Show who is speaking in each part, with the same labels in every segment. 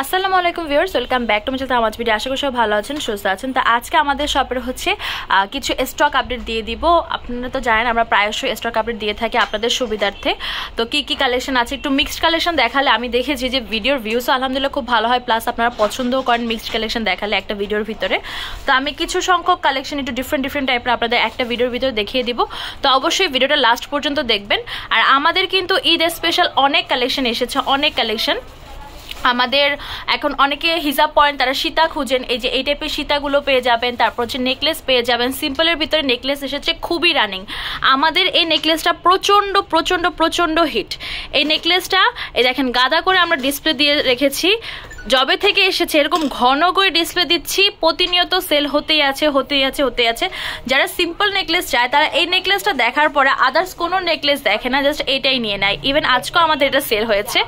Speaker 1: আসসালামু আলাইকুম viewers, welcome back to my channel তামাজ ভিডিও। আশা করি সবাই ভালো আছেন, সুস্থ আছেন। তো আজকে আমাদের শপের হচ্ছে কিছু স্টক আপডেট দিয়ে দিব। আপনারা তো জানেন আমরা প্রায়শই স্টক আপডেট দিয়ে থাকি আপনাদের সুবিধার্থে। তো কি কি কালেকশন আছে, একটু মিক্সড কালেকশন দেখালে আমি দেখেছি যে ভিডিওর ভিউসও আলহামদুলিল্লাহ খুব ভালো হয়, প্লাস আপনারা পছন্দও করেন মিক্সড কালেকশন দেখালে একটা ভিডিওর ভিতরে। তো আমি কিছু সংখ্যক কালেকশন একটু ডিফারেন্ট টাইপের আপনাদের একটা ভিডিওর ভিতরে দেখিয়ে দিব। তো অবশ্যই ভিডিওটা লাস্ট পর্যন্ত দেখবেন। আর আমাদের কিন্তু ঈদ স্পেশাল অনেক কালেকশন এসেছে, অনেক কালেকশন। আমাদের এখন অনেকে হিজাব পরেন, তারা সীতা খুঁজেন, এই যে এই টাইপের সীতাগুলো পেয়ে যাবেন। তারপর হচ্ছে নেকলেস পেয়ে যাবেন, সিম্পলের ভিতরে নেকলেস এসেছে খুবই রানিং। আমাদের এই নেকলেসটা প্রচণ্ড হিট। এই নেকলেসটা এই দেখেন গাদা করে আমরা ডিসপ্লে দিয়ে রেখেছি, জবে থেকে এসেছে এরকম ঘন করে ডিসপ্লে দিচ্ছি, প্রতিনিয়ত সেল হতেই আছে। যারা সিম্পল নেকলেস চায় তারা এই নেকলেসটা দেখার পরে আদার্স কোনো নেকলেস দেখে না, জাস্ট এটাই নিয়ে নেয়। ইভেন আজকেও আমাদের এটা সেল হয়েছে।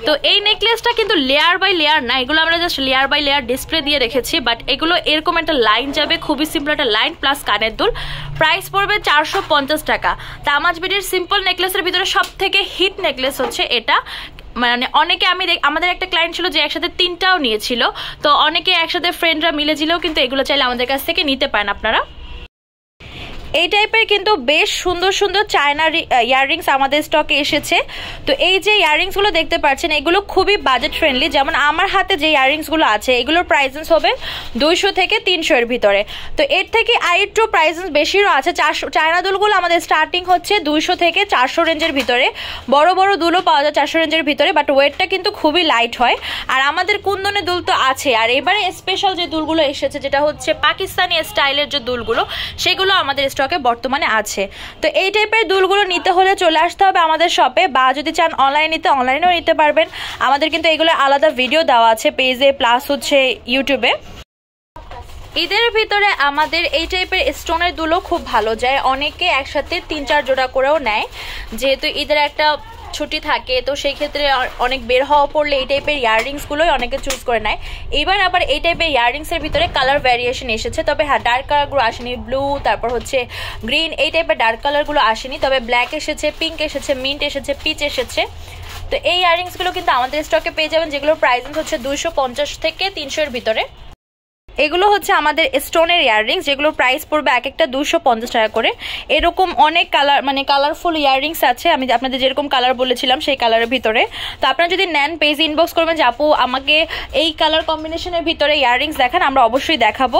Speaker 1: তো এই নেকলেসটা কিন্তু লেয়ার বাই লেয়ার না, এগুলো আমরা just layer by layer display দিয়ে রেখেছি, বাট এগুলো এরকম একটা লাইন যাবে, খুবই সিম্পল একটা লাইন প্লাস কানের দুল। প্রাইস পড়বে 450 টাকা। তামাজ বিডির সিম্পল নেকলেসের ভিতরে সব থেকে হিট নেকলেস হচ্ছে এটা। মানে অনেকে আমাদের একটা ক্লায়েন্ট ছিল যে একসাথে 3টাও নিয়েছিল, তো অনেকে একসাথে ফ্রেন্ডরা মিলে ছিলেও কিন্তু এগুলো চাইলে আমাদের কাছ থেকে নিতে পারেন আপনারা। এই টাইপের কিন্তু বেশ সুন্দর চায়না ইয়াররিংস আমাদের স্টকে এসেছে। তো এই যে ইয়াররিংসগুলো দেখতে পাচ্ছেন এগুলো খুবই বাজেট ফ্রেন্ডলি। যেমন আমার হাতে যে ইয়াররিংসগুলো আছে এগুলোর প্রাইসেস হবে 200 থেকে 300 এর ভিতরে। তো এর থেকে আরেকটু প্রাইসেস বেশিও আছে। চায়না দুলগুলো আমাদের স্টার্টিং হচ্ছে 200 থেকে 400 রেঞ্জের ভিতরে, বড় দুলও পাওয়া যায় 400 রেঞ্জের ভিতরে, বাট ওয়েটটা কিন্তু খুবই লাইট হয়। আর আমাদের কুন্দনের দুল তো আছে, আর এবারে স্পেশাল যে দুলগুলো এসেছে যেটা হচ্ছে পাকিস্তানি স্টাইলের যে দুলগুলো, সেগুলো আমাদের স্টকে বর্তমানে আছে। তো এই টাইপের দুলগুলো নিতে হলে চলে আসতে হবে আমাদের শপে, বা যদি চান অনলাইনে নিতে অনলাইনেও নিতে পারবেন। আমাদের কিন্তু এগুলো আলাদা ভিডিও দেওয়া আছে পেজে প্লাস হচ্ছে ইউটিউবে। ঈদের ভিতরে আমাদের এই টাইপের স্টোনের দুলও খুব ভালো যায়, অনেকে একসাথে 3-4 জোড়া করেও নেয়, যেহেতু ঈদের একটা ছুটি থাকে, তো সেই ক্ষেত্রে অনেক বের হওয়া পড়লে এই টাইপের ইয়াররিংসগুলোই অনেকে চুজ করে নেয়। এবার আবার এই টাইপের ইয়াররিংসের ভিতরে কালার ভ্যারিয়েশন এসেছে, তবে হ্যাঁ ডার্ক কালারগুলো আসেনি, ব্লু তারপর হচ্ছে গ্রিন এই টাইপের ডার্ক কালারগুলো আসেনি, তবে ব্ল্যাক এসেছে, পিঙ্ক এসেছে, মিন্ট এসেছে, পিচ এসেছে। তো এই ইয়াররিংসগুলো কিন্তু আমাদের স্টকে পেয়ে যাবেন, যেগুলোর প্রাইস হচ্ছে 250 থেকে 300 এর ভিতরে। এগুলো হচ্ছে আমাদের স্টোনের ইয়াররিংস, যেগুলোর প্রাইস পড়বে এক একটা 250 টাকা করে। এরকম অনেক কালার মানে কালারফুল ইয়াররিংস আছে, আমি আপনাদের যেরকম কালার বলেছিলাম সেই কালারের ভিতরে। তো আপনারা যদি নেন পেজ ইনবক্স করবেন যে আপু আমাকে এই কালার কম্বিনেশনের ভিতরে ইয়াররিংস দেখান, আমরা অবশ্যই দেখাবো।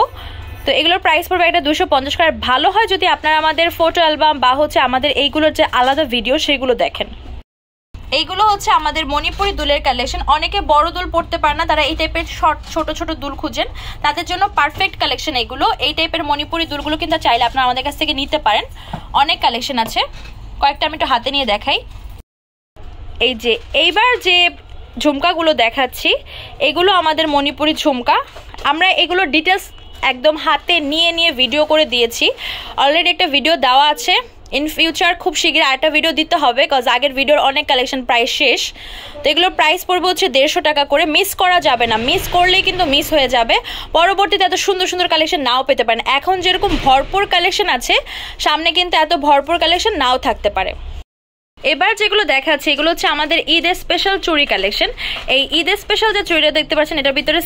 Speaker 1: তো এগুলোর প্রাইস পড়বে একটা 250 টাকা। ভালো হয় যদি আপনারা আমাদের ফটো অ্যালবাম বা হচ্ছে আমাদের এইগুলোর যে আলাদা ভিডিও সেগুলো দেখেন। এইগুলো হচ্ছে আমাদের মণিপুরি দুলের কালেকশন। অনেকে বড় দুল পড়তে পারে না, তারা এই টাইপের ছোট দুল খুঁজেন, তাদের জন্য পারফেক্ট কালেকশন এগুলো। এই টাইপের মণিপুরি দুলগুলো কিন্তু চাইলে আপনারা আমাদের কাছ থেকে নিতে পারেন, অনেক কালেকশন আছে। কয়েকটা আমি একটু হাতে নিয়ে দেখাই। এই যে এইবার যে ঝুমকাগুলো দেখাচ্ছি এগুলো আমাদের মণিপুরি ঝুমকা। আমরা এগুলো ডিটেলস একদম হাতে নিয়ে ভিডিও করে দিয়েছি, অলরেডি একটা ভিডিও দেওয়া আছে। ইন ফিউচার খুব শীঘ্রই আরেকটা ভিডিও দিতে হবে, কজ আগের ভিডিওর অনেক কালেকশন প্রাইস শেষ। তো এগুলোর প্রাইস পড়বে হচ্ছে 150 টাকা করে। মিস করা যাবে না, মিস করলেই কিন্তু মিস হয়ে যাবে, পরবর্তীতে এত সুন্দর কালেকশন নাও পেতে পারেন। এখন যেরকম ভরপুর কালেকশন আছে, সামনে কিন্তু এত ভরপুর কালেকশন নাও থাকতে পারে। এবার যেগুলো দেখাচ্ছে এগুলো হচ্ছে আমাদের ঈদ স্পেশাল চুড়ি কালেকশন। এই ঈদ স্পেশাল যে চুড়িটা দেখতে পাচ্ছেন এটার ভিতরে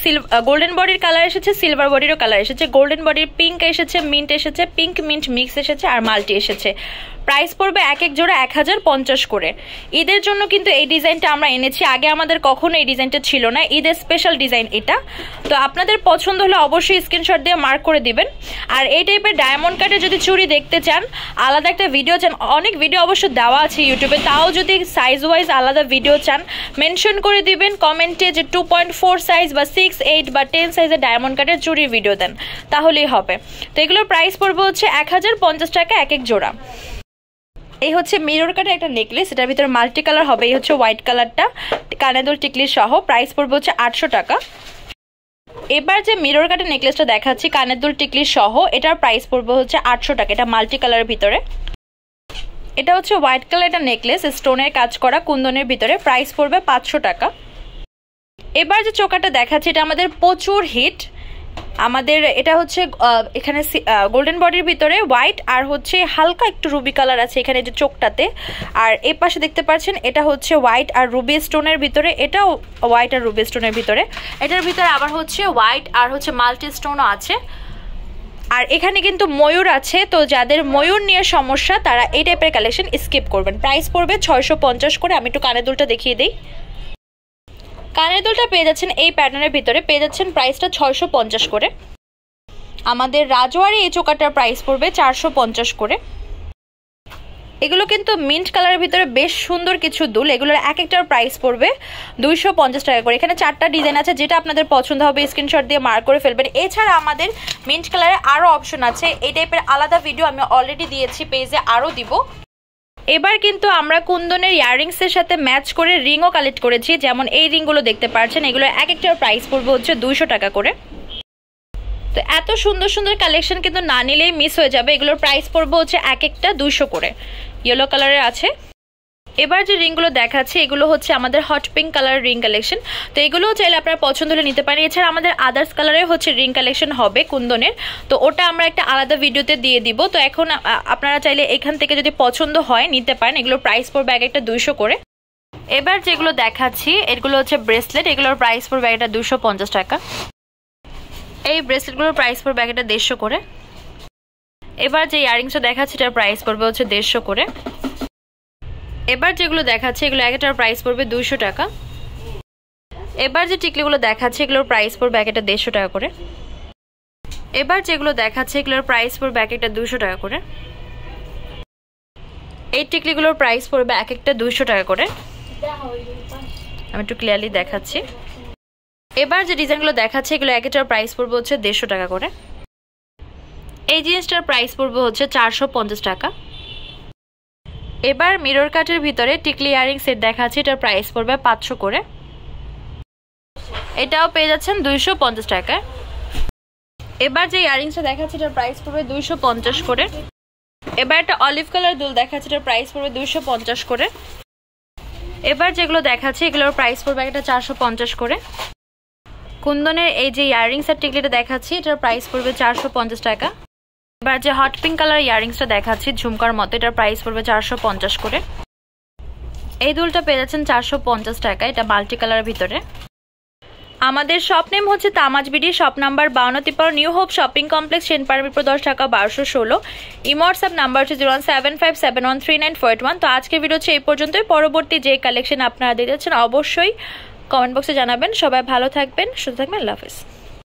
Speaker 1: গোল্ডেন বডির কালার এসেছে, সিলভার বডিরও কালার এসেছে, গোল্ডেন বডির পিঙ্ক এসেছে, মিন্ট এসেছে, পিঙ্ক মিন্ট মিক্স এসেছে, আর মাল্টি এসেছে। প্রাইস পড়বে এক এক জোড়া 1050 করে। ঈদের জন্য কিন্তু এই ডিজাইনটা আমরা এনেছি, আগে আমাদের কখনো এই ডিজাইনটা ছিল না, ঈদের স্পেশাল ডিজাইন এটা। তো আপনাদের পছন্দ হলে অবশ্যই স্ক্রিনশট দিয়ে মার্ক করে দিবেন। আর এই টাইপের ডায়মন্ড কাটে যদি চুড়ি দেখতে চান, আলাদা একটা ভিডিও চান, অনেক ভিডিও অবশ্য দেওয়া আছে ইউটিউবে, তাও যদি সাইজ ওয়াইজ আলাদা ভিডিও চান মেনশন করে দিবেন কমেন্টে যে 2.4 সাইজ বা 6, 8 বা 10 সাইজের ডায়মন্ড কাটের চুড়ির ভিডিও দেন, তাহলেই হবে। তো এগুলোর প্রাইস পড়বে হচ্ছে 1050 টাকা এক এক জোড়া। এই হচ্ছে মিরর কাটের একটা নেকলেস, এটার ভিতরে মাল্টি কালার হবে। এই হচ্ছে হোয়াইট কালারটা, কানেদুল টিকলি সহ, প্রাইস পড়বে হচ্ছে 800 টাকা। এবার যে মিরর কাটের নেকলেসটা দেখাচ্ছি কানেদুল টিকলি সহ, এটার প্রাইস পড়বে হচ্ছে 800 টাকা। এটা মাল্টি কালারের ভিতরে, এটা হচ্ছে হোয়াইট কালার একটা নেকলেস, স্টোনের কাজ করা কুন্দনের ভিতরে, প্রাইস পড়বে 500 টাকা। এবার যে চোকাটা দেখাচ্ছি এটা আমাদের প্রচুর হিট, আমাদের এটা হচ্ছে এখানে গোল্ডেন বডির ভিতরে হোয়াইট আর হচ্ছে হালকা একটু রুবি কালার আছে এখানে যে চোখটাতে। আর এই পাশে দেখতে পাচ্ছেন এটা হচ্ছে হোয়াইট আর রুবি স্টোনের ভিতরে, এটাও হোয়াইট আর রুবি স্টোনের ভিতরে। এটার ভিতরে আবার হচ্ছে হোয়াইট আর হচ্ছে মাল্টি স্টোনও আছে। আর এখানে কিন্তু ময়ূর আছে, তো যাদের ময়ূর নিয়ে সমস্যা তারা এই টাইপের কালেকশন স্কিপ করবেন। প্রাইস পড়বে 650 করে। আমি একটু কানের দুলটা দেখিয়ে দিই। কানের দুলটা পেয়ে যাচ্ছেন এই প্যাটার্নের ভিতরে, পেয়ে যাচ্ছেন প্রাইসটা 650 করে। আমাদের রাজওয়ারি এই চোকাটার প্রাইস পড়বে 450 করে। এগুলো কিন্তু মিন্ট কালারের ভিতরে বেশ সুন্দর কিছু দুল, এগুলোর এক একটার প্রাইস পড়বে 250 টাকা করে। এখানে 4টা ডিজাইন আছে, যেটা আপনাদের পছন্দ হবে স্ক্রিনশট দিয়ে মার্ক করে ফেলবেন। এছাড়া আমাদের মিন্ট কালারের আরও অপশন আছে, এই টাইপের আলাদা ভিডিও আমি অলরেডি দিয়েছি, পেজে আরও দিব। এবার কিন্তু আমরা কুন্দনের ইয়াররিংসের সাথে ম্যাচ করে রিংও কালেক্ট করেছি। যেমন এই রিংগুলো দেখতে পাচ্ছেন, এগুলো এক একটার প্রাইস পড়বে হচ্ছে 200 টাকা করে। তো এত সুন্দর সুন্দর কালেকশন কিন্তু না নিলেই মিস হয়ে যাবে। এগুলোর প্রাইস পড়বে হচ্ছে এক একটা 200 করে। ইয়েলো কালারের আছে। এবার যে রিংগুলো দেখাচ্ছি এগুলো হচ্ছে আমাদের হট পিঙ্ক কালারের রিং কালেকশন। তো এগুলোও চাইলে আপনারা পছন্দ হলে নিতে পারেন। এছাড়া আমাদের আদার্স কালারের হচ্ছে রিং কালেকশন হবে কুন্দনের, তো ওটা আমরা একটা আলাদা ভিডিওতে দিয়ে দিব। তো এখন আপনারা চাইলে এখান থেকে যদি পছন্দ হয় নিতে পারেন। এগুলোর প্রাইস পড়বে এক একটা 200 করে। এবার যেগুলো দেখাচ্ছি এগুলো হচ্ছে ব্রেসলেট, এগুলোর প্রাইস পড়বে একটা 250 টাকা। এই ব্রেসলেটগুলোর প্রাইস পড়বে একটা 150 করে। এবার যে ইয়াররিংসটা দেখাচ্ছি এটার প্রাইস পড়বে হচ্ছে 150 করে। এবার যেগুলো দেখাচ্ছি এগুলো একটার প্রাইস পড়বে 200 টাকা। এবার যে টিকলিগুলো দেখাচ্ছি এগুলোর প্রাইস পড়বে একটা 150 টাকা করে। এবার যেগুলো দেখাচ্ছি এগুলোর প্রাইস পড়বে একটা 200 টাকা করে। এই টিকলিগুলোর প্রাইস পড়বে এক একটা 200 টাকা করে। আমি একটু ক্লিয়ারলি দেখাচ্ছি। এবার যে ডিজাইনগুলো দেখাচ্ছি এগুলো একটার প্রাইস পড়বে হচ্ছে 150 টাকা করে। এই জিনিসটার প্রাইস পড়বে হচ্ছে 450 টাকা। এবার মিরর কাটের ভিতরে টিকলি ইয়ারিং সেট দেখাচ্ছি, এটার প্রাইস পড়বে 500 করে। এটাও পেয়ে যাচ্ছেন 250 টাকায়। এবার যে ইয়ারিংসটা দেখাচ্ছি এটার প্রাইস পড়বে 250 করে। এবার একটা অলিভ কালার দুল দেখাচ্ছি, এটার প্রাইস পড়বে 250 করে। এবার যেগুলো দেখাচ্ছি এগুলোর প্রাইস পড়বে একটা 450 করে। কুন্দনের এই যে ইয়াররিংস আর টিকলিটা দেখাচ্ছি এটার প্রাইস পড়বে 450 টাকা। এবার যে হট পিঙ্ক কালার ইয়াররিংসটা দেখাচ্ছি ঝুমকার মতো, এটার প্রাইস পড়বে 450 করে। এই দুলটা পেয়ে যাচ্ছেন 450 টাকা, এটা মাল্টি কালারের ভিতরে। আমাদের শপ নেম হচ্ছে তামাজ BD, shop number 5253, new hope shopping complex, Senpara 10 টাকা 1216। ইমোয়াটসঅ্যাপ নাম্বার হচ্ছে 01757139481। তো আজকের ভিডিও হচ্ছে এই পর্যন্তই। পরবর্তী যে কালেকশন আপনারা দেখতে চাচ্ছেন অবশ্যই কমেন্ট বক্সে জানাবেন। সবাই ভালো থাকবেন, সুস্থ থাকবেন, আল্লাহ হাফেজ।